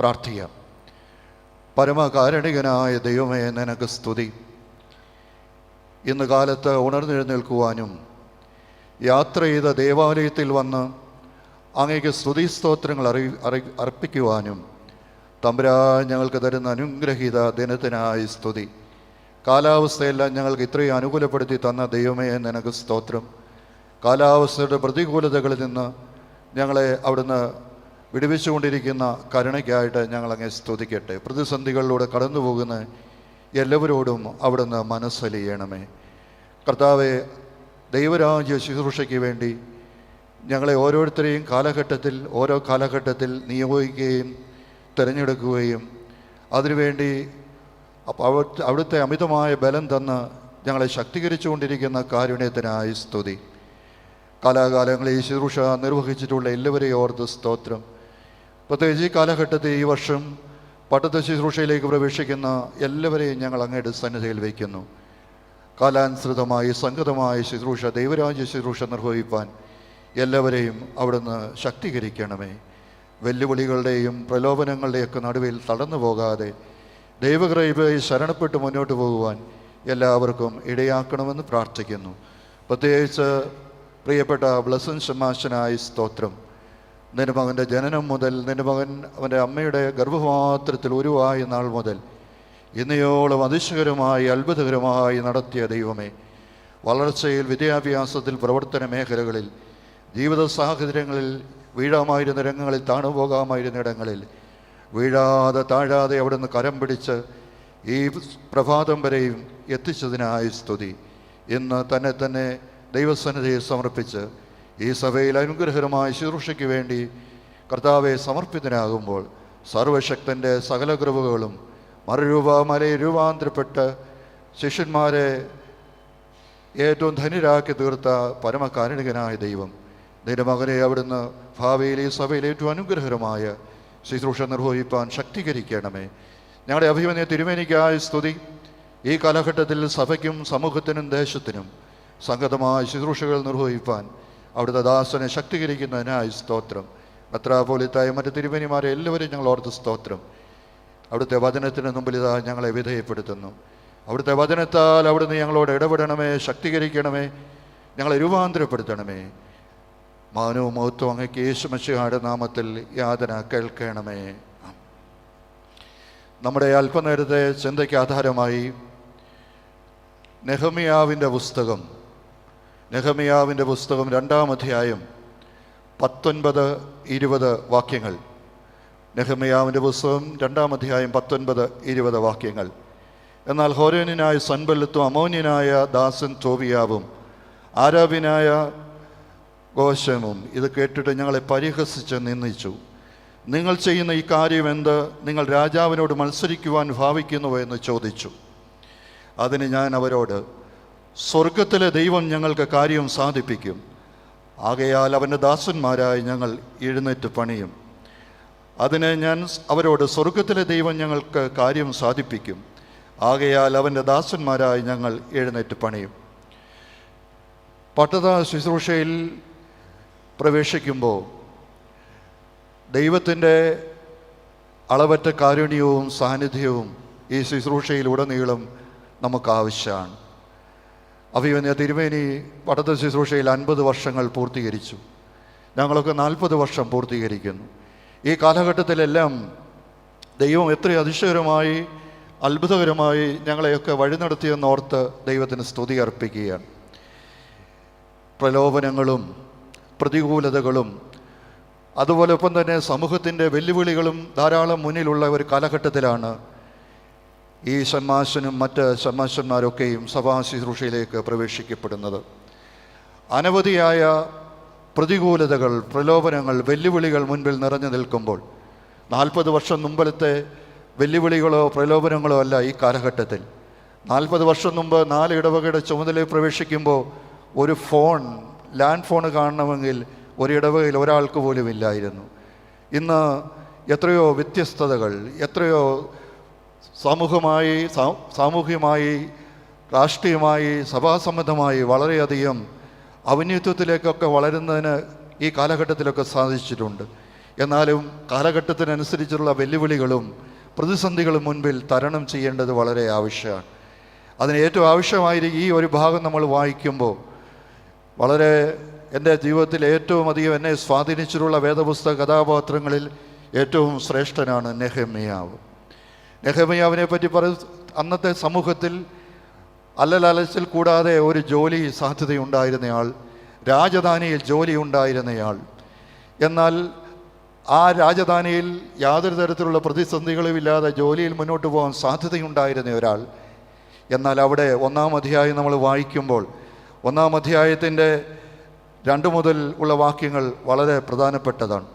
പ്രാർത്ഥിക്കാം. പരമകാരുണികനായ ദൈവമേ, നിനക്ക് സ്തുതി. ഇന്ന് കാലത്ത് ഉണർന്നെഴുന്നേൽക്കുവാനും യാത്ര ചെയ്ത ദേവാലയത്തിൽ വന്ന് അങ്ങേക്ക് സ്തുതിസ്തോത്രങ്ങൾ അർപ്പിക്കുവാനും തമ്പുരാൻ ഞങ്ങൾക്ക് തരുന്ന അനുഗ്രഹീത ദിനത്തിനായി സ്തുതി. കാലാവസ്ഥയെല്ലാം ഞങ്ങൾക്ക് ഇത്രയും അനുകൂലപ്പെടുത്തി തന്ന ദൈവമേ, നിനക്ക് സ്തോത്രം. കാലാവസ്ഥയുടെ പ്രതികൂലതകളിൽ നിന്ന് ഞങ്ങളെ അവിടുന്ന് വിടുവിച്ചുകൊണ്ടിരിക്കുന്ന കരുണയ്ക്കായിട്ട് ഞങ്ങളങ്ങെ സ്തുതിക്കട്ടെ. പ്രതിസന്ധികളിലൂടെ കടന്നു പോകുന്ന എല്ലാവരോടും അവിടുന്ന് മനസ്സലിയണമേ. കർത്താവെ, ദൈവരാജ്യ ശുശ്രൂഷയ്ക്ക് വേണ്ടി ഞങ്ങളെ ഓരോരുത്തരെയും ഓരോ കാലഘട്ടത്തിൽ നിയോഗിക്കുകയും തിരഞ്ഞെടുക്കുകയും അതിനുവേണ്ടി അവിടുത്തെ അമിതമായ ബലം തന്ന് ഞങ്ങളെ ശക്തീകരിച്ചുകൊണ്ടിരിക്കുന്ന കാരുണ്യത്തിനായി സ്തുതി. കാലാകാലങ്ങളിൽ ഈ ശുശ്രൂഷ നിർവഹിച്ചിട്ടുള്ള എല്ലാവരെയും ഓർത്ത് സ്തോത്രം. പ്രത്യേകിച്ച് ഈ കാലഘട്ടത്തിൽ ഈ വർഷം പട്ടത്ത ശുശ്രൂഷയിലേക്ക് പ്രവേശിക്കുന്ന എല്ലാവരെയും ഞങ്ങൾ അങ്ങയുടെ സന്നിധിയിൽ വയ്ക്കുന്നു. കാലാനുസൃതമായി സംഗതമായ ശുശ്രൂഷ, ദൈവരാജ്യ ശുശ്രൂഷ നിർവഹിപ്പാൻ എല്ലാവരെയും അവിടുന്ന് ശക്തീകരിക്കണമേ. വെല്ലുവിളികളുടെയും പ്രലോഭനങ്ങളുടെയൊക്കെ നടുവിൽ തടന്നു പോകാതെ ദൈവകൃപയിൽ ശരണപ്പെട്ട് മുന്നോട്ട് പോകുവാൻ എല്ലാവർക്കും ഇടയാക്കണമെന്ന് പ്രാർത്ഥിക്കുന്നു. പ്രത്യേകിച്ച് പ്രിയപ്പെട്ട ബ്ലസൻ ശമാശനായി സ്തോത്രം. നിന്റെ മകൻ്റെ ജനനം മുതൽ നിന്റെ മകൻ അവൻ്റെ അമ്മയുടെ ഗർഭപാത്രത്തിൽ ഉരുവായ നാൾ മുതൽ ഇന്നയോളം അതിശയകരമായി അത്ഭുതകരമായി നടത്തിയ ദൈവമേ, വളർച്ചയിൽ, വിദ്യാഭ്യാസത്തിൽ, പ്രവർത്തന മേഖലകളിൽ, ജീവിത സാഹചര്യങ്ങളിൽ, വീഴാമായിരുന്ന രംഗങ്ങളിൽ, താണുപോകാമായിരുന്ന ഇടങ്ങളിൽ വീഴാതെ താഴാതെ അവിടുന്ന് കരം പിടിച്ച് ഈ പ്രഭാതം വരെയും എത്തിച്ചതിനായി സ്തുതി. ഇന്ന് തന്നെ ദൈവസന്നിധിയെ സമർപ്പിച്ച് ഈ സഭയിൽ അനുഗ്രഹകരമായ ശുശ്രൂഷയ്ക്ക് വേണ്ടി കർത്താവെ സമർപ്പിതനാകുമ്പോൾ സർവശക്തൻ്റെ സകല കൃപകളും രൂപാന്തരപ്പെട്ട് ശിഷ്യന്മാരെ ഏറ്റവും ധന്യരാക്കി തീർത്ത പരമകാരുണികനായ ദൈവം, നിന്റെ മകനെ അവിടുന്ന് ഭാവിയിൽ ഈ സഭയിൽ ഏറ്റവും അനുഗ്രഹകരമായ ശുശ്രൂഷ നിർവഹിപ്പാൻ ശക്തീകരിക്കണമേ. ഞങ്ങളുടെ അഭിമന്യ തിരുമേനിക്കായ സ്തുതി. ഈ കാലഘട്ടത്തിൽ സഭയ്ക്കും സമൂഹത്തിനും ദേശത്തിനും സംഗതമായ ശുശ്രൂഷകൾ നിർവഹിപ്പാൻ അവിടുത്തെ ദാസനെ ശക്തീകരിക്കുന്നതിനായി സ്തോത്രം. മെത്രാപ്പോലീത്തായ മറ്റ് തിരുമേനിമാരെ എല്ലാവരും ഞങ്ങൾ ഓർത്ത് സ്തോത്രം. അവിടുത്തെ വചനത്തിന് മുമ്പിൽ ഇതാ ഞങ്ങളെ വിധേയപ്പെടുത്തുന്നു. അവിടുത്തെ വചനത്താൽ അവിടുന്ന് ഞങ്ങളോട് ഇടപെടണമേ, ശക്തീകരിക്കണമേ, ഞങ്ങളെ രൂപാന്തരപ്പെടുത്തണമേ. മാനവും മഹത്വം അങ്ങേക്ക് യേശു മിശിഹായുടെ നാമത്തിൽ യാതന കേൾക്കണമേ. നമ്മുടെ അല്പനേരത്തെ ചിന്തയ്ക്ക് ആധാരമായി നെഹമ്യാവിൻ്റെ പുസ്തകം 2-ാം അധ്യായം 19-20 വാക്യങ്ങൾ. നെഹമ്യാവിൻ്റെ പുസ്തകം 2-ാം അധ്യായം 19-20 വാക്യങ്ങൾ. എന്നാൽ ഹോരോന്യനായ സൻബല്ലത്തും അമോന്യനായ ദാസൻ തോബിയാവും ആരാബിനായ ഗോശമും ഇത് കേട്ടിട്ട് ഞങ്ങളെ പരിഹസിച്ച് നിന്ദിച്ചു. നിങ്ങൾ ചെയ്യുന്ന ഈ കാര്യം എന്ത്? നിങ്ങൾ രാജാവിനോട് മത്സരിക്കുവാൻ ഭാവിക്കുന്നുവോ എന്ന് ചോദിച്ചു. അതിന് ഞാൻ അവരോട്, സ്വർഗത്തിലെ ദൈവം ഞങ്ങൾക്ക് കാര്യം സാധിപ്പിക്കും. ആകയാൽ അവൻ്റെ ദാസന്മാരായി ഞങ്ങൾ എഴുന്നേറ്റ് പണിയും. അതിന് ഞാൻ അവരോട്, സ്വർഗത്തിലെ ദൈവം ഞങ്ങൾക്ക് കാര്യം സാധിപ്പിക്കും. ആകയാൽ അവൻ്റെ ദാസന്മാരായി ഞങ്ങൾ എഴുന്നേറ്റ് പണിയും. പട്ടത ശുശ്രൂഷയിൽ പ്രവേശിക്കുമ്പോൾ ദൈവത്തിൻ്റെ അളവറ്റ കാരുണ്യവും സാന്നിധ്യവും ഈ ശുശ്രൂഷയിലുടനീളം നമുക്ക് ആവശ്യമാണ്. അഭിമന്യ തിരുമേനി പട്ടത്ത ശുശ്രൂഷയിൽ 50 വർഷങ്ങൾ പൂർത്തീകരിച്ചു. ഞങ്ങളൊക്കെ 40 വർഷം പൂർത്തീകരിക്കുന്നു. ഈ കാലഘട്ടത്തിലെല്ലാം ദൈവം എത്ര അതിശയകരമായി അത്ഭുതകരമായി ഞങ്ങളെയൊക്കെ വഴി നടത്തിയെന്നോർത്ത് ദൈവത്തിന് സ്തുതി അർപ്പിക്കുകയാണ്. പ്രലോഭനങ്ങളും പ്രതികൂലതകളും അതുപോലെ ഒപ്പം തന്നെ സമൂഹത്തിൻ്റെ വെല്ലുവിളികളും ധാരാളം മുന്നിലുള്ള ഒരു കാലഘട്ടത്തിലാണ് ഈ ഷമ്മാശനും മറ്റ് ഷമ്മാശന്മാരൊക്കെയും സഭാ ശുശ്രൂഷയിലേക്ക് പ്രവേശിക്കപ്പെടുന്നത്. അനവധിയായ പ്രതികൂലതകൾ, പ്രലോഭനങ്ങൾ, വെല്ലുവിളികൾ മുൻപിൽ നിറഞ്ഞു നിൽക്കുമ്പോൾ 40 വർഷം മുമ്പലത്തെ വെല്ലുവിളികളോ പ്രലോഭനങ്ങളോ അല്ല ഈ കാലഘട്ടത്തിൽ. 40 വർഷം മുമ്പ് 4 ഇടവകയുടെ ചുമതലയിൽ പ്രവേശിക്കുമ്പോൾ ഒരു ലാൻഡ് ഫോൺ കാണണമെങ്കിൽ ഒരു ഇടവകയിൽ ഒരാൾക്ക് പോലും ഇല്ലായിരുന്നു. ഇന്ന് എത്രയോ വ്യത്യസ്തതകൾ, എത്രയോ സാമൂഹികമായി രാഷ്ട്രീയമായി സഭാസംബന്ധമായി വളരെയധികം ഔന്നത്യത്തിലേക്കൊക്കെ വളരുന്നതിന് ഈ കാലഘട്ടത്തിലൊക്കെ സാധിച്ചിട്ടുണ്ട്. എന്നാലും കാലഘട്ടത്തിനനുസരിച്ചുള്ള വെല്ലുവിളികളും പ്രതിസന്ധികളും മുൻപിൽ തരണം ചെയ്യേണ്ടത് വളരെ ആവശ്യമാണ്. അതിന് ഏറ്റവും ആവശ്യമായിരിക്കും ഈ ഒരു ഭാഗം നമ്മൾ വായിക്കുമ്പോൾ വളരെ എൻ്റെ ജീവിതത്തിൽ ഏറ്റവും അധികം എന്നെ സ്വാധീനിച്ചിട്ടുള്ള വേദപുസ്തക കഥാപാത്രങ്ങളിൽ ഏറ്റവും ശ്രേഷ്ഠനാണ് നെഹെമ്യാവ്. നെഹെമ്യാവിനെ പറ്റി അന്നത്തെ സമൂഹത്തിൽ അല്ലലലച്ചിൽ കൂടാതെ ഒരു ജോലി സാധ്യതയുണ്ടായിരുന്നയാൾ, രാജധാനിയിൽ ജോലി ഉണ്ടായിരുന്നയാൾ. എന്നാൽ ആ രാജധാനിയിൽ യാതൊരു തരത്തിലുള്ള പ്രതിസന്ധികളുമില്ലാതെ ജോലിയിൽ മുന്നോട്ട് പോകാൻ സാധ്യതയുണ്ടായിരുന്ന ഒരാൾ. എന്നാൽ അവിടെ 1-ാം അധ്യായം നമ്മൾ വായിക്കുമ്പോൾ 1-ാം അധ്യായത്തിൻ്റെ 2 മുതൽ ഉള്ള വാക്യങ്ങൾ വളരെ പ്രധാനപ്പെട്ടതാണ്.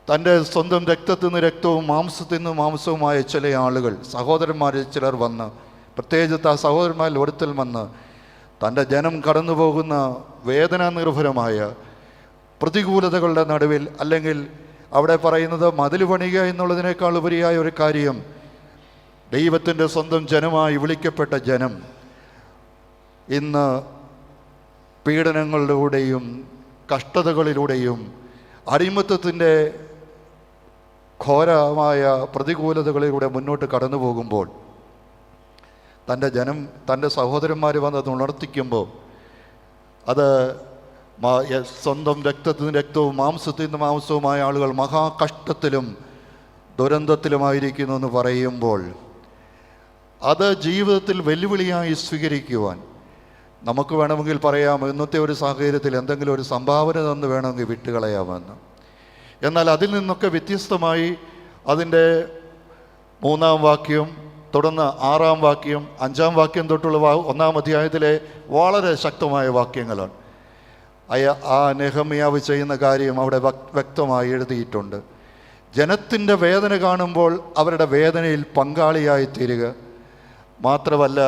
തൻ്റെ സ്വന്തം രക്തത്തിൽ നിന്ന് രക്തവും മാംസത്തിൽ നിന്ന് മാംസവുമായ ചില ആളുകൾ, സഹോദരന്മാരിൽ ചിലർ വന്ന്, പ്രത്യേകിച്ച് ആ സഹോദരന്മാരിൽ ഒരുത്തൽ വന്ന് തൻ്റെ ജനം കടന്നു പോകുന്ന വേദനാനിർഭരമായ പ്രതികൂലതകളുടെ നടുവിൽ, അല്ലെങ്കിൽ അവിടെ പറയുന്നത് മതിൽ പണിയുക എന്നുള്ളതിനേക്കാൾ ഉപരിയായ ഒരു കാര്യം, ദൈവത്തിൻ്റെ സ്വന്തം ജനമായി വിളിക്കപ്പെട്ട ജനം ഇന്ന് പീഡനങ്ങളിലൂടെയും കഷ്ടതകളിലൂടെയും അടിമത്തത്തിൻ്റെ ഘോരമായ പ്രതികൂലതകളിലൂടെ മുന്നോട്ട് കടന്നു പോകുമ്പോൾ തൻ്റെ ജനം, തൻ്റെ സഹോദരന്മാർ വന്നത് ഉണർത്തിക്കുമ്പോൾ അത് സ്വന്തം രക്തത്തിൽ നിന്ന് രക്തവും മാംസത്തിൽ നിന്ന് മാംസവുമായ ആളുകൾ മഹാകഷ്ടത്തിലും ദുരന്തത്തിലുമായിരിക്കുന്നു എന്ന് പറയുമ്പോൾ അത് ജീവിതത്തിൽ വെല്ലുവിളിയായി സ്വീകരിക്കുവാൻ നമുക്ക് വേണമെങ്കിൽ പറയാം, ഇന്നത്തെ ഒരു സാഹചര്യത്തിൽ എന്തെങ്കിലും ഒരു സംഭാവന തന്ന് വേണമെങ്കിൽ വിട്ടുകളയാമെന്ന്. എന്നാൽ അതിൽ നിന്നൊക്കെ വ്യത്യസ്തമായി അതിൻ്റെ 3-ാം വാക്യം, തുടർന്ന് 6-ാം വാക്യം, 5-ാം വാക്യം തൊട്ടുള്ള 1-ാം അധ്യായത്തിലെ വളരെ ശക്തമായ വാക്യങ്ങളാണ്. ആ നെഹമ്യാവ് ചെയ്യുന്ന കാര്യം അവിടെ വ്യക്തമായി എഴുതിയിട്ടുണ്ട്. ജനത്തിൻ്റെ വേദന കാണുമ്പോൾ അവരുടെ വേദനയിൽ പങ്കാളിയായി തീരുക മാത്രമല്ല,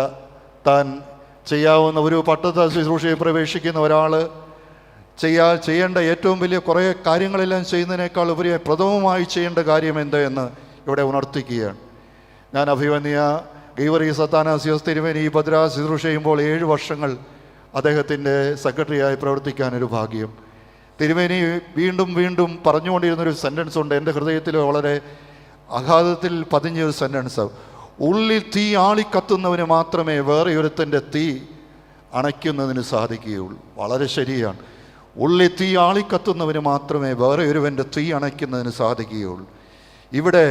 താൻ ചെയ്യാവുന്ന ഒരു പട്ടത്ത ശുശ്രൂഷയിൽ പ്രവേശിക്കുന്ന ഒരാൾ ചെയ്യേണ്ട ഏറ്റവും വലിയ കുറേ കാര്യങ്ങളെല്ലാം ചെയ്യുന്നതിനേക്കാൾ ഉപരി പ്രഥമമായി ചെയ്യേണ്ട കാര്യം എന്ത് എന്ന് ഇവിടെ ഉണർത്തിക്കുകയാണ്. ഞാൻ അഭിമന്യ ഗീവറീസ് അത്താനാസിയോസ് തിരുമേനി ഈ ഭദ്രാസ് ശുശ്രൂഷ ചെയ്യുമ്പോൾ 7 വർഷങ്ങൾ അദ്ദേഹത്തിൻ്റെ സെക്രട്ടറിയായി പ്രവർത്തിക്കാനൊരു ഭാഗ്യം. തിരുമേനി വീണ്ടും വീണ്ടും പറഞ്ഞുകൊണ്ടിരുന്നൊരു സെൻറ്റൻസ് ഉണ്ട്, എൻ്റെ ഹൃദയത്തിൽ വളരെ ആഘാതത്തിൽ പതിഞ്ഞൊരു സെൻറ്റൻസ്. ഉള്ളിൽ തീ ആളിക്കത്തുന്നവന് മാത്രമേ വേറെ ഒരുത്തൻ്റെ തീ അണയ്ക്കുന്നതിന് സാധിക്കുകയുള്ളൂ. വളരെ ശരിയാണ്. ഉള്ളിൽ തീ ആളിക്കത്തുന്നവന് മാത്രമേ വേറെ ഒരുവൻ്റെ തീ അണയ്ക്കുന്നതിന് സാധിക്കുകയുള്ളൂ. ഇവിടെ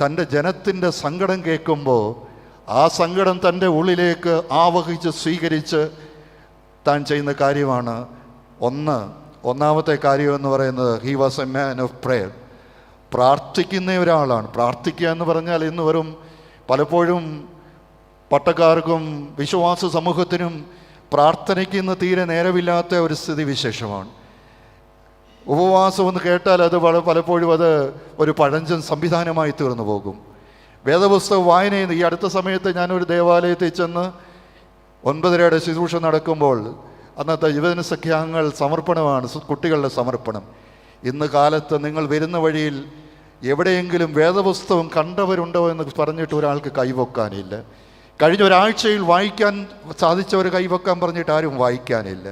തൻ്റെ ജനത്തിൻ്റെ സങ്കടം കേൾക്കുമ്പോൾ ആ സങ്കടം തൻ്റെ ഉള്ളിലേക്ക് ആവഹിച്ച് സ്വീകരിച്ച് താൻ ചെയ്യുന്ന കാര്യമാണ്. ഒന്നാമത്തെ കാര്യം എന്ന് പറയുന്നത്, he was a man of prayer. പ്രാർത്ഥിക്കുന്ന ഒരാളാണ്. പ്രാർത്ഥിക്കുക എന്ന് പറഞ്ഞാൽ ഇന്ന് വെറും പലപ്പോഴും പട്ടക്കാർക്കും വിശ്വാസ സമൂഹത്തിനും പ്രാർത്ഥനയ്ക്ക് ഇന്ന് തീരെ നേരമില്ലാത്ത ഒരു സ്ഥിതി വിശേഷമാണ്. ഉപവാസം എന്ന് കേട്ടാൽ അത് പലപ്പോഴും അത് ഒരു പഴഞ്ചൻ സംവിധാനമായി തീർന്നു പോകും. വേദപുസ്തക വായനയിൽ ഈ അടുത്ത സമയത്ത് ഞാനൊരു ദേവാലയത്തിൽ ചെന്ന് 9:30 ശുശ്രൂഷ നടക്കുമ്പോൾ അന്നത്തെ യുവജന സഖ്യാംഗങ്ങൾ സമർപ്പണമാണ്, കുട്ടികളുടെ സമർപ്പണം. ഇന്ന് കാലത്ത് നിങ്ങൾ വരുന്ന വഴിയിൽ എവിടെയെങ്കിലും വേദപുസ്തകം കണ്ടവരുണ്ടോ എന്ന് പറഞ്ഞിട്ട് ഒരാൾക്ക് കൈവെക്കാനില്ല. കഴിഞ്ഞ ഒരാഴ്ചയിൽ വായിക്കാൻ സാധിച്ചവർ കൈവെക്കാൻ പറഞ്ഞിട്ട് ആരും വായിക്കാനില്ല.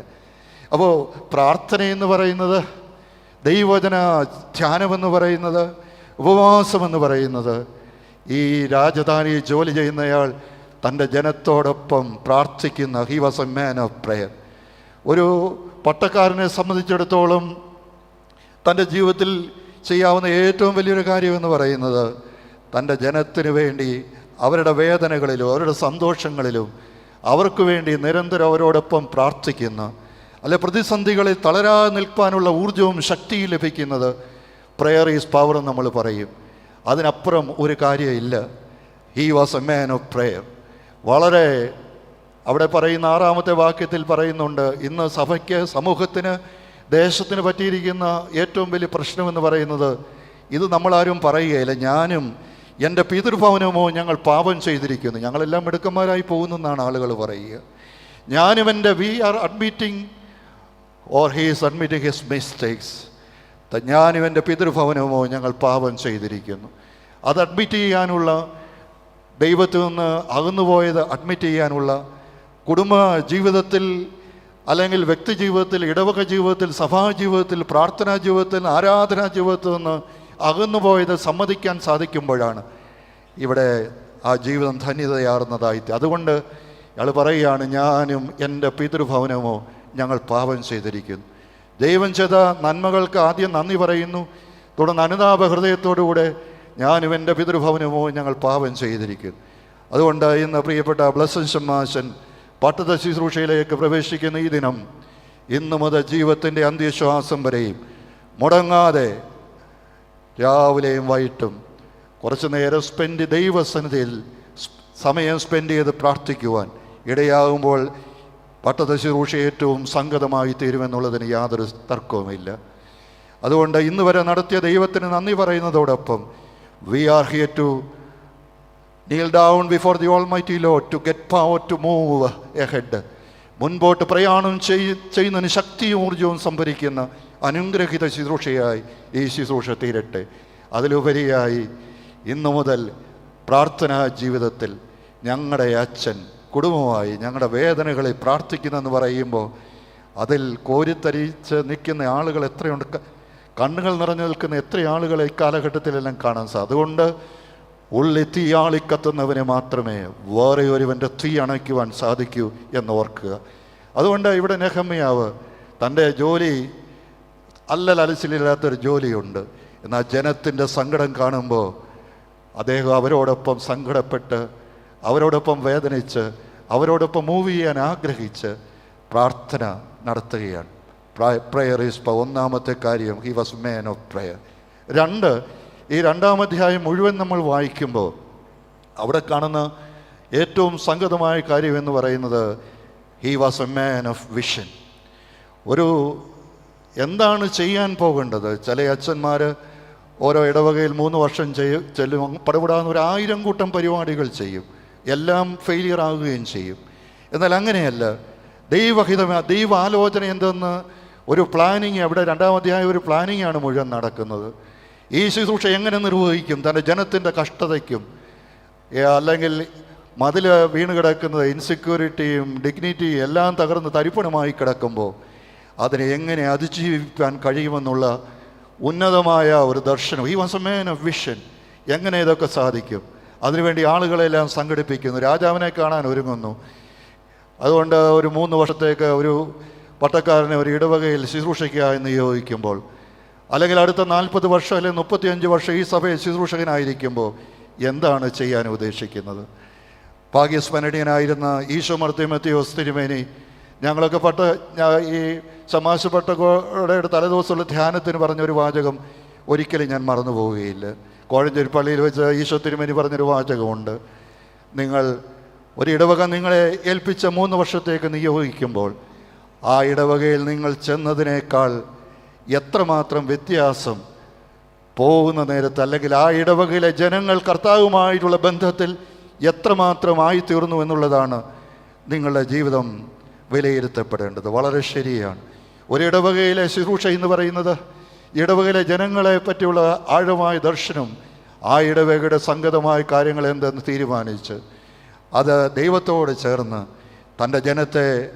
അപ്പോൾ പ്രാർത്ഥനയെന്ന് പറയുന്നത്, ദൈവവചന ധ്യാനമെന്ന് പറയുന്നത്, ഉപവാസമെന്ന് പറയുന്നത്, ഈ രാജധാനിയിൽ ജോലി ചെയ്യുന്നയാൾ തൻ്റെ ജനത്തോടൊപ്പം പ്രാർത്ഥിക്കുന്ന, he was a man of prayer. ഒരു പട്ടക്കാരനെ സംബന്ധിച്ചിടത്തോളം തൻ്റെ ജീവിതത്തിൽ ചെയ്യാവുന്ന ഏറ്റവും വലിയൊരു കാര്യമെന്ന് പറയുന്നത് തൻ്റെ ജനത്തിന് വേണ്ടി അവരുടെ വേദനകളിലും അവരുടെ സന്തോഷങ്ങളിലും അവർക്ക് വേണ്ടി നിരന്തരം അവരോടൊപ്പം പ്രാർത്ഥിക്കുന്ന, അല്ലെ പ്രതിസന്ധികളിൽ തളരാതെ നിൽക്കാനുള്ള ഊർജവും ശക്തിയും ലഭിക്കുന്നത് പ്രെയർ ഈസ് പവർ എന്ന് നമ്മൾ പറയും. അതിനപ്പുറം ഒരു കാര്യമില്ല. He was a man of prayer. വളരെ അവിടെ പറയുന്ന 6-ാമത്തെ വാക്യത്തിൽ പറയുന്നുണ്ട്, ഇന്ന് സഭയ്ക്ക്, സമൂഹത്തിന്, ദേശത്തിന് പറ്റിയിരിക്കുന്ന ഏറ്റവും വലിയ പ്രശ്നമെന്ന് പറയുന്നത്, ഇത് നമ്മളാരും പറയുകയില്ല, ഞാനും എൻ്റെ പിതൃഭവനമോ ഞങ്ങൾ പാപം ചെയ്തിരിക്കുന്നു, ഞങ്ങളെല്ലാം മിടുക്കന്മാരായി പോകുന്നെന്നാണ് ആളുകൾ പറയുക. ഞാനും എൻ്റെ we are admitting or he is admitting his mistakes. ഞാനും എൻ്റെ പിതൃഭവനമോ ഞങ്ങൾ പാപം ചെയ്തിരിക്കുന്നു. അത് അഡ്മിറ്റ് ചെയ്യാനുള്ള, ദൈവത്തിൽ നിന്ന് അകന്നുപോയത് അഡ്മിറ്റ് ചെയ്യാനുള്ള, കുടുംബ ജീവിതത്തിൽ അല്ലെങ്കിൽ വ്യക്തി ജീവിതത്തിൽ, ഇടവക ജീവിതത്തിൽ, സഭാ ജീവിതത്തിൽ, പ്രാർത്ഥനാ ജീവിതത്തിൽ, ആരാധനാ ജീവിതത്തിൽ നിന്ന് അകന്നുപോയത് സമ്മതിക്കാൻ സാധിക്കുമ്പോഴാണ് ഇവിടെ ആ ജീവിതം ധന്യതയാർന്നതായി. അതുകൊണ്ട് അയാൾ പറയുകയാണ്, ഞാനും എൻ്റെ പിതൃഭവനമോ ഞങ്ങൾ പാപം ചെയ്തിരിക്കുന്നു. ദൈവം ചെയ്ത നന്മകൾക്ക് ആദ്യം നന്ദി പറയുന്നു. തുടർന്ന് അനുതാപ ഹൃദയത്തോടുകൂടെ ഞാനും എൻ്റെ പിതൃഭവനമോ ഞങ്ങൾ പാപം ചെയ്തിരിക്കുന്നു. അതുകൊണ്ട് ഇന്ന് പ്രിയപ്പെട്ട ബ്ലസ്സൻ ഷമ്മാശൻ പട്ടത്ത ശുശ്രൂഷയിലേക്ക് പ്രവേശിക്കുന്ന ഈ ദിനം, ഇന്നു മുതൽ ജീവിതത്തിൻ്റെ അന്ത്യശ്വാസം വരെയും മുടങ്ങാതെ രാവിലെയും വൈകിട്ടും കുറച്ച് നേരം ദൈവസന്നിധിയിൽ സമയം സ്പെൻഡ് ചെയ്ത് പ്രാർത്ഥിക്കുവാൻ ഇടയാകുമ്പോൾ പട്ടത്ത ശുശ്രൂഷ ഏറ്റവും സംഗതമായി തീരുമെന്നുള്ളതിന് യാതൊരു തർക്കവുമില്ല. അതുകൊണ്ട് ഇന്ന് വരെ നടത്തിയ ദൈവത്തിന് നന്ദി പറയുന്നതോടൊപ്പം we are here to kneel down before the Almighty Lord to get power to move ahead. മുൻപോട്ട് പ്രയാണം ചെയ്യുന്നതിന് ശക്തിയും ഊർജവും സംഭരിക്കുന്ന അനുഗ്രഹിത ശുശ്രൂഷയായി ഈ ശുശ്രൂഷ തീരട്ടെ. അതിലുപരിയായി ഇന്നു മുതൽ പ്രാർത്ഥനാ ജീവിതത്തിൽ ഞങ്ങളുടെ അച്ഛൻ കുടുംബമായി ഞങ്ങളുടെ വേദനകളെ പ്രാർത്ഥിക്കുന്നെന്ന് പറയുമ്പോൾ അതിൽ കോരിത്തരിച്ച് നിൽക്കുന്ന ആളുകൾ എത്രയുണ്ട്, കണ്ണുകൾ നിറഞ്ഞു നിൽക്കുന്ന എത്ര ആളുകളെ ഇക്കാലഘട്ടത്തിലെല്ലാം കാണാൻ സാധിക്കും. അതുകൊണ്ട് ഉള്ളി തീയാളിക്കത്തുന്നവനെ മാത്രമേ വേറെ ഒരുവൻ്റെ തീ അണയ്ക്കുവാൻ സാധിക്കൂ എന്നോർക്കുക. അതുകൊണ്ട് ഇവിടെ നെഹമ്യാവ് തൻ്റെ ജോലി അലച്ചിലില്ലാത്തൊരു ജോലിയുണ്ട്. എന്നാൽ ജനത്തിൻ്റെ സങ്കടം കാണുമ്പോൾ അദ്ദേഹം അവരോടൊപ്പം സങ്കടപ്പെട്ട്, അവരോടൊപ്പം വേദനിച്ച്, അവരോടൊപ്പം മൂവ് ചെയ്യാൻ ആഗ്രഹിച്ച് പ്രാർത്ഥന നടത്തുകയാണ്. പ്രയർ ഈസ് ഒന്നാമത്തെ കാര്യം, he was man of prayer. ഈ രണ്ടാം അധ്യായം മുഴുവൻ നമ്മൾ വായിക്കുമ്പോൾ അവിടെ കാണുന്ന ഏറ്റവും സംഗതമായ കാര്യം എന്ന് പറയുന്നത് he was a man of vision. എന്താണ് ചെയ്യാൻ പോകേണ്ടത്? ചില അച്ഛന്മാർ ഓരോ ഇടവകയിൽ 3 വർഷം ചെല്ലും, പടപെടാവുന്ന 1000 കൂട്ടം പരിപാടികൾ ചെയ്യും, എല്ലാം ഫെയിലിയർ ആകുകയും ചെയ്യും. എന്നാൽ അങ്ങനെയല്ല. ദൈവാലോചന എന്തെന്ന് ഒരു പ്ലാനിങ്, അവിടെ രണ്ടാം അധ്യായം ഒരു പ്ലാനിങ്ങാണ് മുഴുവൻ നടക്കുന്നത്. ഈ ശുശ്രൂഷ എങ്ങനെ നിർവഹിക്കും? തൻ്റെ ജനത്തിൻ്റെ കഷ്ടതയ്ക്കും അല്ലെങ്കിൽ മതിൽ വീണ് കിടക്കുന്നത് ഇൻസെക്യൂരിറ്റിയും ഡിഗ്നിറ്റിയും എല്ലാം തകർന്ന് തരിപ്പണമായി കിടക്കുമ്പോൾ അതിനെ എങ്ങനെ അതിജീവിക്കാൻ കഴിയുമെന്നുള്ള ഉന്നതമായ ഒരു ദർശനം. ഈ was a man of vision. എങ്ങനെ ഇതൊക്കെ സാധിക്കും? അതിനുവേണ്ടി ആളുകളെല്ലാം സംഘടിപ്പിക്കുന്നു, രാജാവിനെ കാണാൻ ഒരുങ്ങുന്നു. അതുകൊണ്ട് ഒരു 3 വർഷത്തേക്ക് ഒരു പട്ടക്കാരനെ ഒരു ഇടവകയിൽ ശുശ്രൂഷയ്ക്കായി നിയോഗിക്കുമ്പോൾ, അല്ലെങ്കിൽ അടുത്ത 40 വർഷം അല്ലെങ്കിൽ 35 വർഷം ഈ സഭയിൽ ശുശ്രൂഷകനായിരിക്കുമ്പോൾ എന്താണ് ചെയ്യാൻ ഉദ്ദേശിക്കുന്നത്? ഭാഗ്യസ്മരണീയനായിരുന്ന ഈശോ മർത്തിമത്തിയോസ് തിരുമേനി ഞങ്ങളൊക്കെ ഈ ശമാശപ്പെട്ടയുടെ തലേദിവസമുള്ള ധ്യാനത്തിന് പറഞ്ഞൊരു വാചകം ഒരിക്കലും ഞാൻ മറന്നു പോവുകയില്ല. കോഴഞ്ചേരി പള്ളിയിൽ വെച്ച് ഈശോ തിരുമേനി പറഞ്ഞൊരു വാചകമുണ്ട്, നിങ്ങൾ ഒരു ഇടവക നിങ്ങളെ ഏൽപ്പിച്ച 3 വർഷത്തേക്ക് നിയോഗിക്കുമ്പോൾ ആ ഇടവകയിൽ നിങ്ങൾ ചെന്നതിനേക്കാൾ എത്രമാത്രം വ്യത്യാസം പോകുന്ന നേരത്ത്, അല്ലെങ്കിൽ ആ ഇടവകയിലെ ജനങ്ങൾ കർത്താവുമായിട്ടുള്ള ബന്ധത്തിൽ എത്രമാത്രം ആയിത്തീർന്നു എന്നുള്ളതാണ് നിങ്ങളുടെ ജീവിതം വിലയിരുത്തപ്പെടേണ്ടത്. വളരെ ശരിയാണ്. ഒരിടവകയിലെ ശുശ്രൂഷ എന്ന് പറയുന്നത് ഇടവകയിലെ ജനങ്ങളെ പറ്റിയുള്ള ആഴമായ ദർശനം, ആ ഇടവകയുടെ സംഗതമായ കാര്യങ്ങൾ എന്തെന്ന് തീരുമാനിച്ച് അത് ദൈവത്തോട് ചേർന്ന് തൻ്റെ ജനത്തെ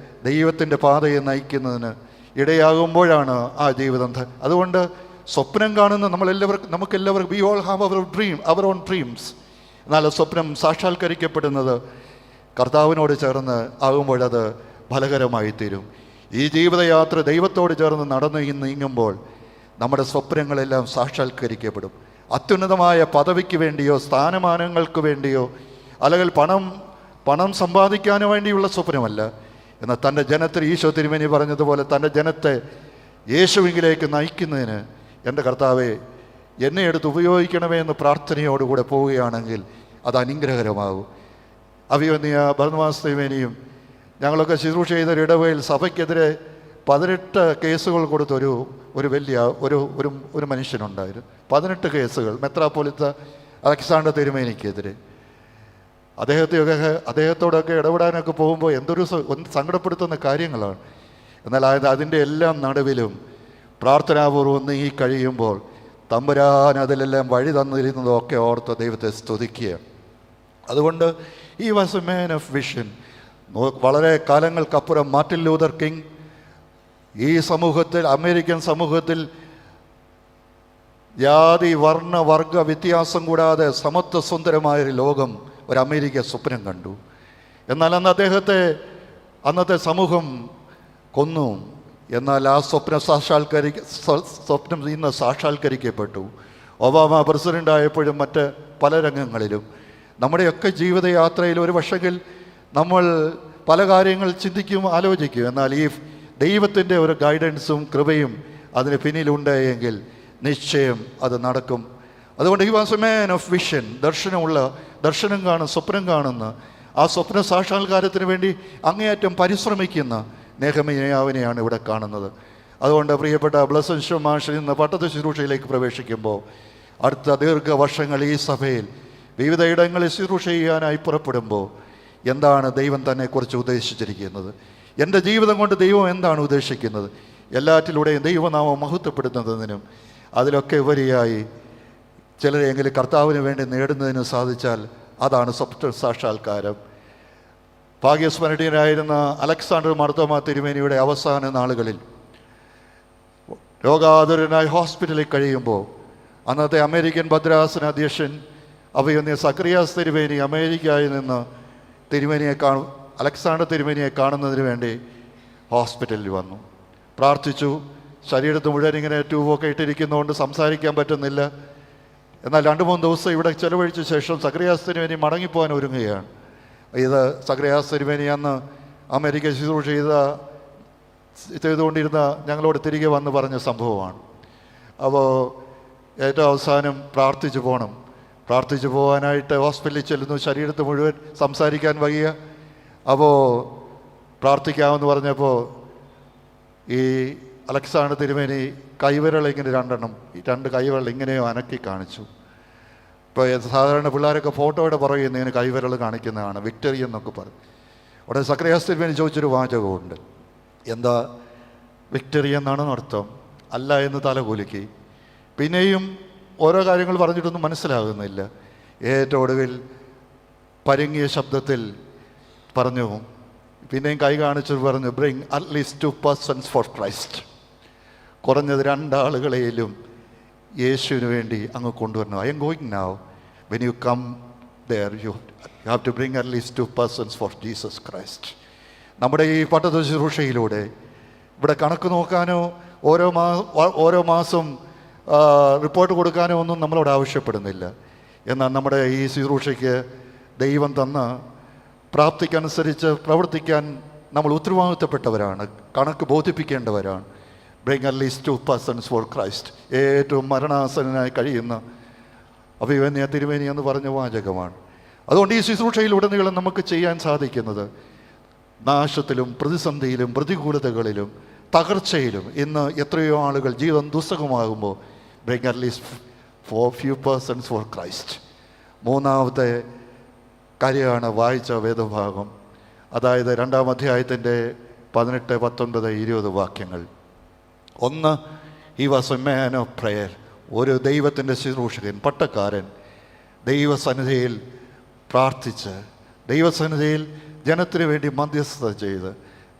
ദൈവത്തിൻ്റെ പാതയെ നയിക്കുന്നതിന് ഇടയാകുമ്പോഴാണ് ആ ജീവിതം. അതുകൊണ്ട് സ്വപ്നം കാണുന്ന നമുക്കെല്ലാവർക്കും we all have our own dreams. എന്നാൽ സ്വപ്നം സാക്ഷാത്കരിക്കപ്പെടുന്നത് കർത്താവിനോട് ചേർന്ന് ആകുമ്പോഴത് ഫലകരമായി തീരും. ഈ ജീവിതയാത്ര ദൈവത്തോട് ചേർന്ന് നടന്ന് നീങ്ങുമ്പോൾ നമ്മുടെ സ്വപ്നങ്ങളെല്ലാം സാക്ഷാത്കരിക്കപ്പെടും. അത്യുന്നതമായ പദവിക്ക് വേണ്ടിയോ സ്ഥാനമാനങ്ങൾക്ക് വേണ്ടിയോ അല്ലെങ്കിൽ പണം സമ്പാദിക്കാനു വേണ്ടിയുള്ള സ്വപ്നമല്ല. എന്നാൽ തൻ്റെ ജനത്തിൽ ഈശോ തിരുമേനി പറഞ്ഞതുപോലെ തൻ്റെ ജനത്തെ യേശുവിലേക്ക് നയിക്കുന്നതിന് എൻ്റെ കർത്താവെ എന്നെ എടുത്ത് ഉപയോഗിക്കണമേ എന്ന് പ്രാർത്ഥനയോടുകൂടെ പോവുകയാണെങ്കിൽ അത് അനുഗ്രഹകരമാകും. അഭിവന്യ ബർന്നബാസ് തിരുമേനിയും ഞങ്ങളൊക്കെ ശുശ്രൂഷ ചെയ്തൊരു ഇടവകയിൽ സഭയ്ക്കെതിരെ 18 കേസുകൾ കൊടുത്ത ഒരു വലിയ ഒരു മനുഷ്യനുണ്ടായിരുന്നു. 18 കേസുകൾ മെത്രാപ്പൊലീത്ത അലക്സാണ്ടർ തിരുമേനിക്കെതിരെ. അദ്ദേഹത്തോടൊക്കെ ഇടപെടാനൊക്കെ പോകുമ്പോൾ എന്തൊരു സങ്കടപ്പെടുത്തുന്ന കാര്യങ്ങളാണ്. എന്നാൽ അതിൻ്റെ എല്ലാം നടുവിലും പ്രാർത്ഥനാപൂർവ്വം നീങ്ങി കഴിയുമ്പോൾ തമ്പുരാൻ അതിലെല്ലാം വഴി തന്നിരുന്നതൊക്കെ ഓർത്ത് ദൈവത്തെ സ്തുതിക്കുക. അതുകൊണ്ട് ഈ was a man of vision. വളരെ കാലങ്ങൾക്കപ്പുറം മാർട്ടിൻ ലൂതർ കിങ് ഈ സമൂഹത്തിൽ, അമേരിക്കൻ സമൂഹത്തിൽ ജാതി വർണ്ണ വർഗ വ്യത്യാസം കൂടാതെ സമത്വ സുന്ദരമായൊരു ലോകം ഒരു അമേരിക്ക സ്വപ്നം കണ്ടു. എന്നാൽ അന്നത്തെ സമൂഹം കൊന്നു. എന്നാൽ ആ സ്വപ്നം ഇന്ന് സാക്ഷാത്കരിക്കപ്പെട്ടു. ഒബാമ പ്രസിഡൻ്റായപ്പോഴും മറ്റ് പല രംഗങ്ങളിലും നമ്മുടെയൊക്കെ ജീവിതയാത്രയിൽ ഒരു പക്ഷെങ്കിൽ നമ്മൾ പല കാര്യങ്ങൾ ചിന്തിക്കും, ആലോചിക്കും. എന്നാൽ ഈ ദൈവത്തിൻ്റെ ഒരു ഗൈഡൻസും കൃപയും അതിന് പിന്നിലുണ്ട് എങ്കിൽ നിശ്ചയം അത് നടക്കും. അതുകൊണ്ട് he was a man of vision. ദർശനം കാണുന്ന, സ്വപ്നം കാണുന്ന, ആ സ്വപ്ന സാക്ഷാത്കാരത്തിന് വേണ്ടി അങ്ങേയറ്റം പരിശ്രമിക്കുന്ന നെഹെമ്യാവിനെയാണ് ഇവിടെ കാണുന്നത്. അതുകൊണ്ട് പ്രിയപ്പെട്ട ബ്ലസ്സൻ മാഷ് ഇന്ന് പട്ടത്ത് ശുശ്രൂഷയിലേക്ക് പ്രവേശിക്കുമ്പോൾ അടുത്ത ദീർഘവർഷങ്ങൾ ഈ സഭയിൽ വിവിധ ഇടങ്ങളിൽ ശുശ്രൂഷ ചെയ്യാനായി പുറപ്പെടുമ്പോൾ എന്താണ് ദൈവം തന്നെക്കുറിച്ച് ഉദ്ദേശിച്ചിരിക്കുന്നത്, എൻ്റെ ജീവിതം കൊണ്ട് ദൈവം എന്താണ് ഉദ്ദേശിക്കുന്നത്, എല്ലാറ്റിലൂടെയും ദൈവനാമം മഹത്വപ്പെടുത്തുന്നതിനും അതിലൊക്കെ ഉപരിയായി ചിലരെങ്കിലും കർത്താവിന് വേണ്ടി നേടുന്നതിനും സാധിച്ചാൽ അതാണ് സ്വപ്ന സാക്ഷാത്കാരം. ഭാഗ്യസ്മരണീയനായിരുന്ന അലക്സാണ്ടർ മാർത്തോമാ തിരുമേനിയുടെ അവസാന നാളുകളിൽ രോഗാതുരനായി ഹോസ്പിറ്റലിൽ കഴിയുമ്പോൾ അന്നത്തെ അമേരിക്കൻ ഭദ്രാസന അധ്യക്ഷൻ അഭിയന്യ സക്രിയാസ് തിരുമേനി അമേരിക്കയിൽ നിന്ന് അലക്സാണ്ടർ തിരുമേനിയെ കാണുന്നതിന് വേണ്ടി ഹോസ്പിറ്റലിൽ വന്നു. പ്രാർത്ഥിച്ചു. ശരീരത്ത് മുഴുവൻ ഇങ്ങനെ ട്യൂബൊക്കെ ഇട്ടിരിക്കുന്നതുകൊണ്ട് സംസാരിക്കാൻ പറ്റുന്നില്ല. എന്നാൽ 2-3 ദിവസം ഇവിടെ ചെലവഴിച്ച ശേഷം സക്രിയാസ് തിരുമേനി മടങ്ങിപ്പോകാൻ ഒരുങ്ങുകയാണ്. ഇത് സക്രിയാസ് തിരുമേനി അന്ന് അമേരിക്ക ശുശ്രൂഷ ചെയ്തുകൊണ്ടിരുന്ന ഞങ്ങളോട് തിരികെ വന്ന് പറഞ്ഞ സംഭവമാണ്. അപ്പോൾ ഏറ്റവും അവസാനം പ്രാർത്ഥിച്ചു പോകാനായിട്ട് ഹോസ്പിറ്റലിൽ ചെല്ലുന്നു. ശരീരത്ത് മുഴുവൻ സംസാരിക്കാൻ വയ്യ. അപ്പോൾ പ്രാർത്ഥിക്കാമെന്ന് പറഞ്ഞപ്പോൾ ഈ അലക്സാണ്ടർ തിരുമേനി കൈവിരൽ ഇങ്ങനെ 2 കൈവിരൽ ഇങ്ങനെയോ അനക്കി കാണിച്ചു. ഇപ്പോൾ സാധാരണ പിള്ളേരൊക്കെ ഫോട്ടോയുടെ പുറകെ ഇങ്ങനെ കൈവിരൽ കാണിക്കുന്നതാണ്, വിക്ടറി എന്നൊക്കെ പറയും. ഉടനെ സക്രിയാസ് തിരുമേനി ചോദിച്ചൊരു വാചകമുണ്ട്, എന്താ വിക്ടറി എന്നാണ് അർത്ഥം? അല്ല എന്ന് തലകുലുക്കി. പിന്നെയും ഓരോ കാര്യങ്ങൾ പറഞ്ഞിട്ടൊന്നും മനസ്സിലാകുന്നില്ല. ഏറ്റവും ഒടുവിൽ പരുങ്ങിയ ശബ്ദത്തിൽ പറഞ്ഞു, പിന്നെയും കൈ കാണിച്ചു പറഞ്ഞു, bring at least 2 persons for Christ. കുറഞ്ഞത് 2 ആളുകളെയും യേശുവിന് വേണ്ടി അങ്ങ് കൊണ്ടുവരണം. I am going now. When you come there you have to bring at least 2 persons for Jesus Christ. നമ്മുടെ ഈ പട്ടത്ത ശുശ്രൂഷയിലൂടെ ഇവിടെ കണക്ക് നോക്കാനോ ഓരോ മാസം റിപ്പോർട്ട് കൊടുക്കാനോ ഒന്നും നമ്മളോട് ആവശ്യപ്പെടുന്നില്ല. എന്നാൽ നമ്മുടെ ഈ ശുശ്രൂഷയ്ക്ക് ദൈവം തന്ന പ്രാപ്തിക്കനുസരിച്ച് പ്രവർത്തിക്കാൻ നമ്മൾ ഉത്തരവാദിത്തപ്പെട്ടവരാണ്, കണക്ക് ബോധിപ്പിക്കേണ്ടവരാണ്. Bring at least 2 persons for Christ. ഏറ്റവും മരണാസനായി കഴിയുന്ന അഭിവന്യ തിരുമേനി എന്ന് പറഞ്ഞ വാചകമാണ്. അതുകൊണ്ട് ഈ ശുശ്രൂഷയിലുടനീളം നമുക്ക് ചെയ്യാൻ സാധിക്കുന്നത് നാശത്തിലും പ്രതിസന്ധിയിലും പ്രതികൂലതകളിലും തകർച്ചയിലും ഇന്ന് എത്രയോ ആളുകൾ ജീവിതം ദുസ്സഹമാകുമ്പോൾ bring at least few persons for Christ. 3-ാമത്തെ കാര്യമാണ് വായിച്ച വേദഭാഗം, അതായത് 2-ാം അധ്യായത്തിൻ്റെ 18, 19, 20 വാക്യങ്ങൾ. 1, he was a man of prayer. ഒരു ദൈവത്തിൻ്റെ ശുശ്രൂഷകൻ, പട്ടക്കാരൻ, ദൈവസന്നിധിയിൽ പ്രാർത്ഥിച്ച്, ദൈവസന്നിധിയിൽ ജനത്തിന് വേണ്ടി മധ്യസ്ഥത ചെയ്ത്,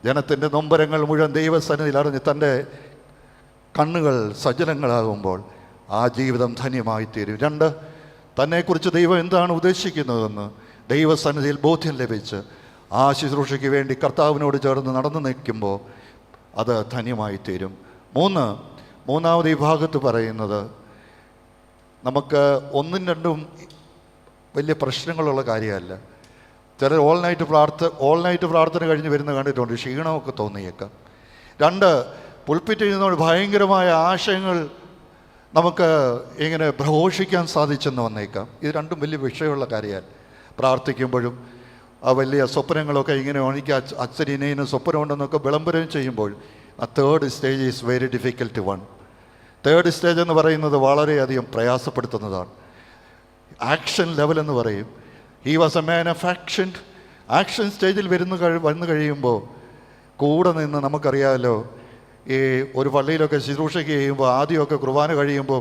ജനത്തിൻ്റെ നൊമ്പരങ്ങൾ മുഴുവൻ ദൈവസന്നിധിയിൽ അറിഞ്ഞ് തൻ്റെ കണ്ണുകൾ സജ്ജലങ്ങളാകുമ്പോൾ ആ ജീവിതം ധന്യമായി തീരും. 2, തന്നെക്കുറിച്ച് ദൈവം എന്താണ് ഉദ്ദേശിക്കുന്നതെന്ന് ദൈവസന്നിധിയിൽ ബോധ്യം ലഭിച്ച് ആ ശുശ്രൂഷയ്ക്ക് വേണ്ടി കർത്താവിനോട് ചേർന്ന് നടന്നു നിൽക്കുമ്പോൾ അത് ധന്യമായി തീരും. 3, മൂന്നാമത് ഈ ഭാഗത്ത് പറയുന്നത് നമുക്ക് 1ഉം 2ഉം വലിയ പ്രശ്നങ്ങളുള്ള കാര്യമല്ല. ചിലർ ഓൾ നൈറ്റ് പ്രാർത്ഥന കഴിഞ്ഞ് വരുന്ന കണ്ടിട്ടുണ്ട്, ക്ഷീണമൊക്കെ തോന്നിയേക്കാം. 2, പുൽപ്പിറ്റിൽ നിന്നോട് ഭയങ്കരമായ ആശയങ്ങൾ നമുക്ക് ഇങ്ങനെ പ്രഘോഷിക്കാൻ സാധിച്ചെന്ന് വന്നേക്കാം. ഇത് 2ഉം വലിയ വിഷയമുള്ള കാര്യമാണ്. പ്രാർത്ഥിക്കുമ്പോഴും ആ വലിയ സ്വപ്നങ്ങളൊക്കെ ഇങ്ങനെ എനിക്ക് അച്ഛനിനേനും സ്വപ്നമുണ്ടെന്നൊക്കെ വിളംബരം ചെയ്യുമ്പോൾ ആ 3rd stage is very difficult one. 3rd stage എന്ന് പറയുന്നത് വളരെയധികം പ്രയാസപ്പെടുത്തുന്നതാണ്. ആക്ഷൻ ലെവൽ എന്ന് പറയും. He was a man of action. Action സ്റ്റേജിൽ വന്നു കഴിയുമ്പോൾ കൂടെ നിന്ന് നമുക്കറിയാമല്ലോ, ഈ ഒരു പള്ളിയിലൊക്കെ ശുശ്രൂഷയ്ക്ക് ചെയ്യുമ്പോൾ ആദ്യമൊക്കെ കുർബാന കഴിയുമ്പോൾ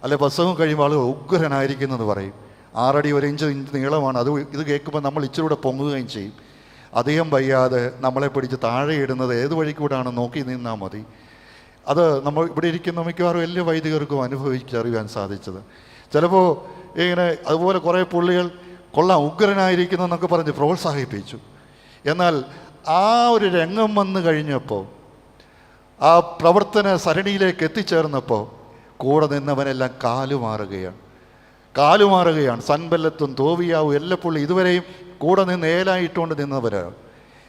അല്ലെ പ്രസംഗം കഴിയുമ്പോൾ ആൾ ഉഗ്രനായിരിക്കുന്നെന്ന് പറയും. 6 അടി 1 ഇഞ്ച് നീളമാണ്. ഇത് കേൾക്കുമ്പോൾ നമ്മൾ ഇച്ചിരി കൂടെ പൊങ്ങുകയും ചെയ്യും. അധികം വയ്യാതെ നമ്മളെ പിടിച്ച് താഴെ ഇടുന്നത് ഏത് വഴി കൂടാണ് നോക്കി നിന്നാൽ മതി. അത് നമ്മൾ ഇവിടെ ഇരിക്കുന്ന മിക്കവാറും എല്ലാ വൈദികർക്കും അനുഭവിച്ചറിയാൻ സാധിച്ചത്. ചിലപ്പോൾ ഇങ്ങനെ അതുപോലെ കുറേ പുള്ളികൾ കൊള്ളാം ഉഗ്രനായിരിക്കുന്നു എന്നൊക്കെ പറഞ്ഞ് പ്രോത്സാഹിപ്പിച്ചു. എന്നാൽ ആ ഒരു രംഗം വന്നു കഴിഞ്ഞപ്പോൾ, ആ പ്രവർത്തന സരണിയിലേക്ക് എത്തിച്ചേർന്നപ്പോൾ കൂടെ നിന്നവനെല്ലാം കാലുമാറുകയാണ്. സൻബല്ലത്തും തോവിയാവും എല്ലപ്പുള്ളി ഇതുവരെയും കൂടെ നിന്ന് ഏലായിട്ടുകൊണ്ട് നിന്നവരാണ്.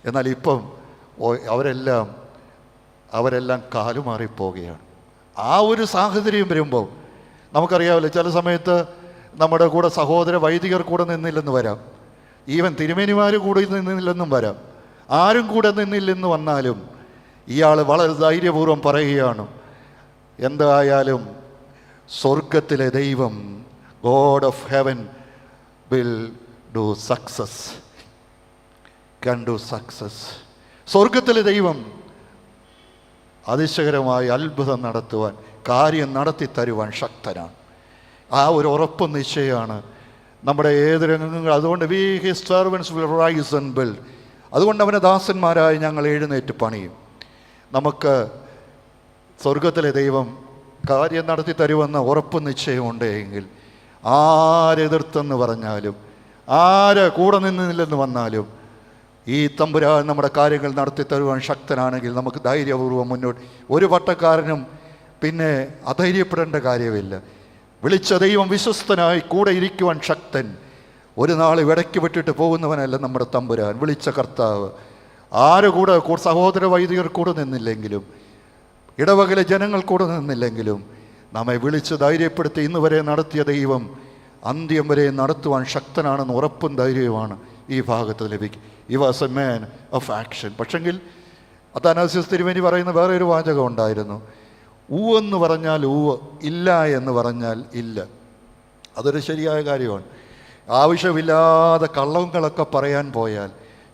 എന്നാൽ ഇപ്പം അവരെല്ലാം കാലുമാറിപ്പോവുകയാണ്. ആ ഒരു സാഹചര്യം വരുമ്പോൾ നമുക്കറിയാമല്ലോ, ചില സമയത്ത് നമ്മുടെ കൂടെ സഹോദര വൈദികർ കൂടെ നിന്നില്ലെന്ന് വരാം, ഈവൻ തിരുമേനിമാർ കൂടെ നിന്നില്ലെന്നും വരാം. ആരും കൂടെ നിന്നില്ലെന്ന് വന്നാലും ഇയാൾ വളരെ ധൈര്യപൂർവ്വം പറയുകയാണ്, എന്തായാലും സ്വർഗത്തിലെ ദൈവം God of heaven will do success, can do success. സ്വർഗത്തിലെ ദൈവം അതിശയകരമായ അത്ഭുതം നടത്തുവാൻ, കാര്യം നടത്തി തരുവാൻ ശക്തനാണ്. ആ ഒരു ഉറപ്പും നിശ്ചയമാണ് നമ്മുടെ ഏത് രംഗങ്ങൾ. അതുകൊണ്ട് we his servants will rise and build. അതുകൊണ്ട് അവനെ ദാസന്മാരായി ഞങ്ങൾ എഴുന്നേറ്റ് പണിയും. നമുക്ക് സ്വർഗത്തിലെ ദൈവം കാര്യം നടത്തി തരുമെന്ന ഉറപ്പും നിശ്ചയമുണ്ട് എങ്കിൽ ആരെതിർത്തെന്ന് പറഞ്ഞാലും, ആര് കൂടെ നിന്നില്ലെന്ന് വന്നാലും, ഈ തമ്പുരാൻ നമ്മുടെ കാര്യങ്ങൾ നടത്തി തരുവാൻ ശക്തനാണെങ്കിൽ നമുക്ക് ധൈര്യപൂർവ്വം മുന്നോട്ട്. ഒരു പട്ടക്കാരനും പിന്നെ അധൈര്യപ്പെടേണ്ട കാര്യമില്ല. വിളിച്ച ദൈവം വിശ്വസ്തനായി കൂടെ ഇരിക്കുവാൻ ശക്തൻ. ഒരു നാൾ ഇടയ്ക്ക് വിട്ടിട്ട് പോകുന്നവനല്ല നമ്മുടെ തമ്പുരാൻ, വിളിച്ച കർത്താവ്. ആര് കൂടെ സഹോദര വൈദികർ കൂടെ നിന്നില്ലെങ്കിലും, ഇടവകയിലെ ജനങ്ങൾ കൂടെ നിന്നില്ലെങ്കിലും, നമ്മെ വിളിച്ച് ധൈര്യപ്പെടുത്തി ഇന്ന് വരെ നടത്തിയ ദൈവം അന്ത്യം വരെ നടത്തുവാൻ ശക്തനാണെന്ന് ഉറപ്പും ധൈര്യവുമാണ് ഈ ഭാഗത്ത് ലഭിക്കും. ഈ was a man of action. പക്ഷെങ്കിൽ അത്താനാസ്യോസ് തിരുമേനി പറയുന്ന വേറെ ഒരു വാചകം ഉണ്ടായിരുന്നു, എന്ന് പറഞ്ഞാൽ ഇല്ല എന്ന് പറഞ്ഞാൽ ഇല്ല. അതൊരു ശരിയായ കാര്യമാണ്. ആവശ്യമില്ലാതെ കള്ളങ്ങളൊക്കെ പറയാൻ പോയാൽ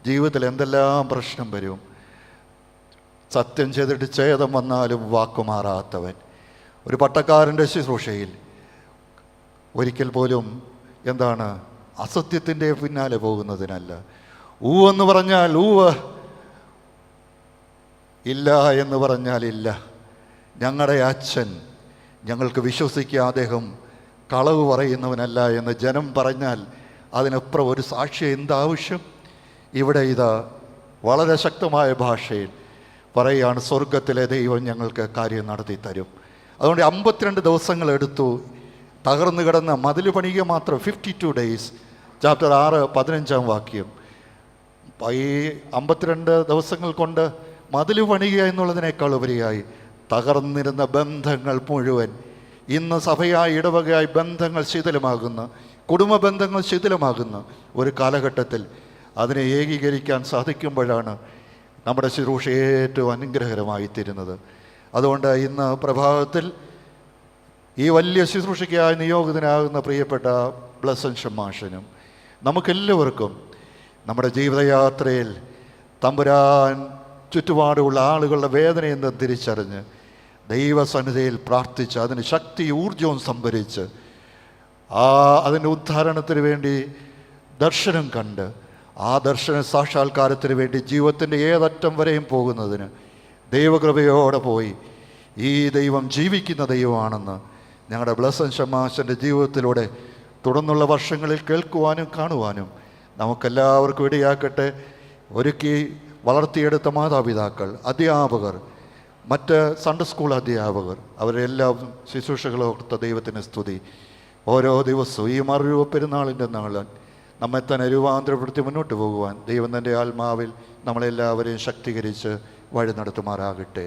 ജീവിതത്തിൽ എന്തെല്ലാം പ്രശ്നം വരും. സത്യം ചെയ്തിട്ട് ഛേദം വന്നാലും വാക്കുമാറാത്തവൻ. ഒരു പട്ടക്കാരൻ്റെ ശുശ്രൂഷയിൽ ഒരിക്കൽ പോലും അസത്യത്തിൻ്റെ പിന്നാലെ പോകുന്നതിനല്ല. എന്ന് പറഞ്ഞാൽ ഇല്ല എന്ന് പറഞ്ഞാൽ ഇല്ല. ഞങ്ങളുടെ അച്ഛൻ, ഞങ്ങൾക്ക് വിശ്വസിക്കുക അദ്ദേഹം കളവ് പറയുന്നവനല്ല എന്ന് ജനം പറഞ്ഞാൽ അതിനപ്പുറം ഒരു സാക്ഷി എന്താവശ്യം? ഇവിടെ വളരെ ശക്തമായ ഭാഷയിൽ പറയുകയാണ്, സ്വർഗത്തിലെ ദൈവം ഞങ്ങൾക്ക് കാര്യം നടത്തി തരും. അതുകൊണ്ട് 52 ദിവസങ്ങൾ എടുത്തു തകർന്നു കിടന്ന മതിൽ പണിയുക മാത്രം. 52 days, ചാപ്റ്റർ 6 15-ാം വാക്യം. ഈ 52 ദിവസങ്ങൾ കൊണ്ട് മതിൽ പണിയുക എന്നുള്ളതിനേക്കാൾ ഉപരിയായി തകർന്നിരുന്ന ബന്ധങ്ങൾ മുഴുവൻ, ഇന്ന് സഭയായി ഇടവകയായി ബന്ധങ്ങൾ ശിഥിലമാകുന്ന, കുടുംബ ബന്ധങ്ങൾ ശിഥിലമാകുന്ന ഒരു കാലഘട്ടത്തിൽ അതിനെ ഏകീകരിക്കാൻ സാധിക്കുമ്പോഴാണ് നമ്മുടെ ശുശ്രൂഷ ഏറ്റവും അനുഗ്രഹകരമായി തീരുന്നത്. അതുകൊണ്ട് ഇന്ന് പ്രഭാതത്തിൽ ഈ വലിയ ശുശ്രൂഷയ്ക്കായി നിയോഗിതനാകുന്ന പ്രിയപ്പെട്ട ബ്ലസ്സൻ ഷമ്മാഷനും നമുക്കെല്ലാവർക്കും നമ്മുടെ ജീവിതയാത്രയിൽ തമ്പുരാൻ ചുറ്റുപാടുമുള്ള ആളുകളുടെ വേദനയെന്ന് തിരിച്ചറിഞ്ഞ് ദൈവസന്നിധിയിൽ പ്രാർത്ഥിച്ച് അതിന് ശക്തി ഊർജവും സംഭരിച്ച് അതിൻ്റെ ഉദ്ധാരണത്തിന് വേണ്ടി ദർശനം കണ്ട് ആ ദർശന സാക്ഷാത്കാരത്തിന് വേണ്ടി ജീവിതത്തിൻ്റെ ഏതറ്റം വരെയും പോകുന്നതിന് ദൈവകൃപയോടെ പോയി ഈ ദൈവം ജീവിക്കുന്ന ദൈവമാണെന്ന് ഞങ്ങളുടെ ബ്ലസ്സൻ ഷമ്മാശൻ്റെ ജീവിതത്തിലൂടെ തുടർന്നുള്ള വർഷങ്ങളിൽ കേൾക്കുവാനും കാണുവാനും നമുക്കെല്ലാവർക്കും ഇടയാക്കട്ടെ. ഒരുക്കി വളർത്തിയെടുത്ത മാതാപിതാക്കൾ, അധ്യാപകർ, മറ്റ് സൺഡേ സ്കൂൾ അധ്യാപകർ, അവരെല്ലാം ശുശ്രൂഷകളോർത്ത ദൈവത്തിന് സ്തുതി. ഓരോ ദിവസവും ഈ മറുരൂപ പെരുന്നാളിൻ്റെ നാളിൽ നമ്മെ തന്നെ രൂപാന്തരപ്പെടുത്തി മുന്നോട്ട് പോകുവാൻ ദൈവം തൻ്റെ ആത്മാവിൽ നമ്മളെല്ലാവരെയും ശക്തീകരിച്ച് വഴി നടത്തുമാറാകട്ടെ.